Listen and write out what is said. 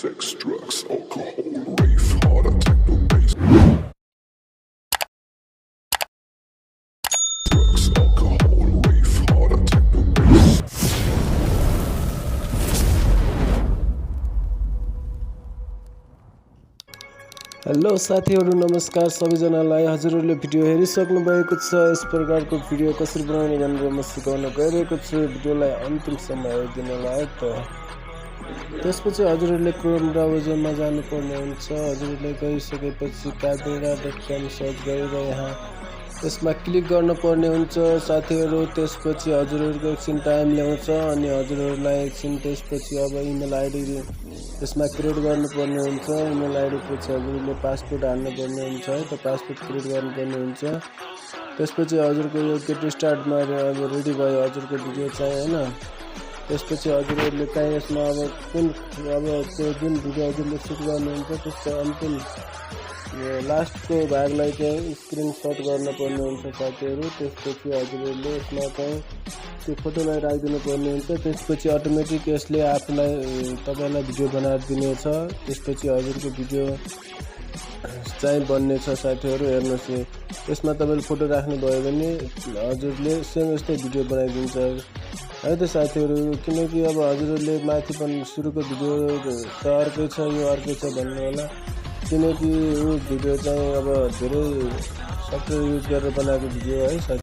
sex, drugs, alcohol, rave, hard techno bass. Drugs, alcohol, rave, hard techno bass. Hello साथीहरु नमस्कार सबैजनालाई हजुरहरुले video हेरिसक्नु भएको छ। यस प्रकारको भिडियो कसरी बनाउने भनेर म सिकाउन गइरहेको छु। भिडियोलाई अन्तिमसम्म हेरिदिनलाई त्यसपछि हजुरहरुले क्रोम ब्राउजरमा जानुपर्ने हुन्छ। हजुरहरुले गइसकेपछि bhanera.com सर्च गरेर यहाँ त्यसमा क्लिक गर्नुपर्ने हुन्छ साथीहरु। त्यसपछि हजुरहरुको एकछिन टाइम ल्याउँछ अनि हजुरहरुलाई एकछिन त्यसपछि अब इमेल आइडी त्यसमा क्रिएट गर्नुपर्ने हुन्छ। इमेल आइडी पछि हजुरले पासवर्ड हाल्नुपर्ने हुन्छ है त पासवर्ड क्रिएट गर्नुपर्ने हुन्छ। त्यसपछि हजुरको यो गेट स्टार्टमा अब रेडी भयो हजुरको भिडियो चाहिँ हैन। त्यसपछि हजुरले चाहिँ यसमा अब कुन अब त्यो जुन भिडियो हजुरले सुट गर्नुहुन्छ त्यसको अन्तिम लास्टको भागलाई चाहिँ स्क्रिनशट गर्नुपर्ने हुन्छ साथीहरु। त्यसपछि हजुरले यसमा चाहिँ त्यो फोटोलाई राखिदिनु पर्ने हुन्छ। त्यसपछि अटोमेटिक यसले आफुलाई तपाईलाई भिडियो बनाएर दिनेछ। त्यसपछि हजुरको भिडियो चाहिँ बन्ने छ साथीहरु। हेर्नुस् यसमा तपाईले फोटो राख्नु भयो भने हजुरले सेम यस्तै भिडियो बनाइदिन्छ है त साथीहरु। किनकि अब हजुरले माथि पनि सुरुको भिडियो त अर्कै छ यो अर्कै छ भन्नु होला। किनकि यो भिडियो चाहिँ अब धेरै सफ्टवेयर युज गरेर बनाएको भिडियो है।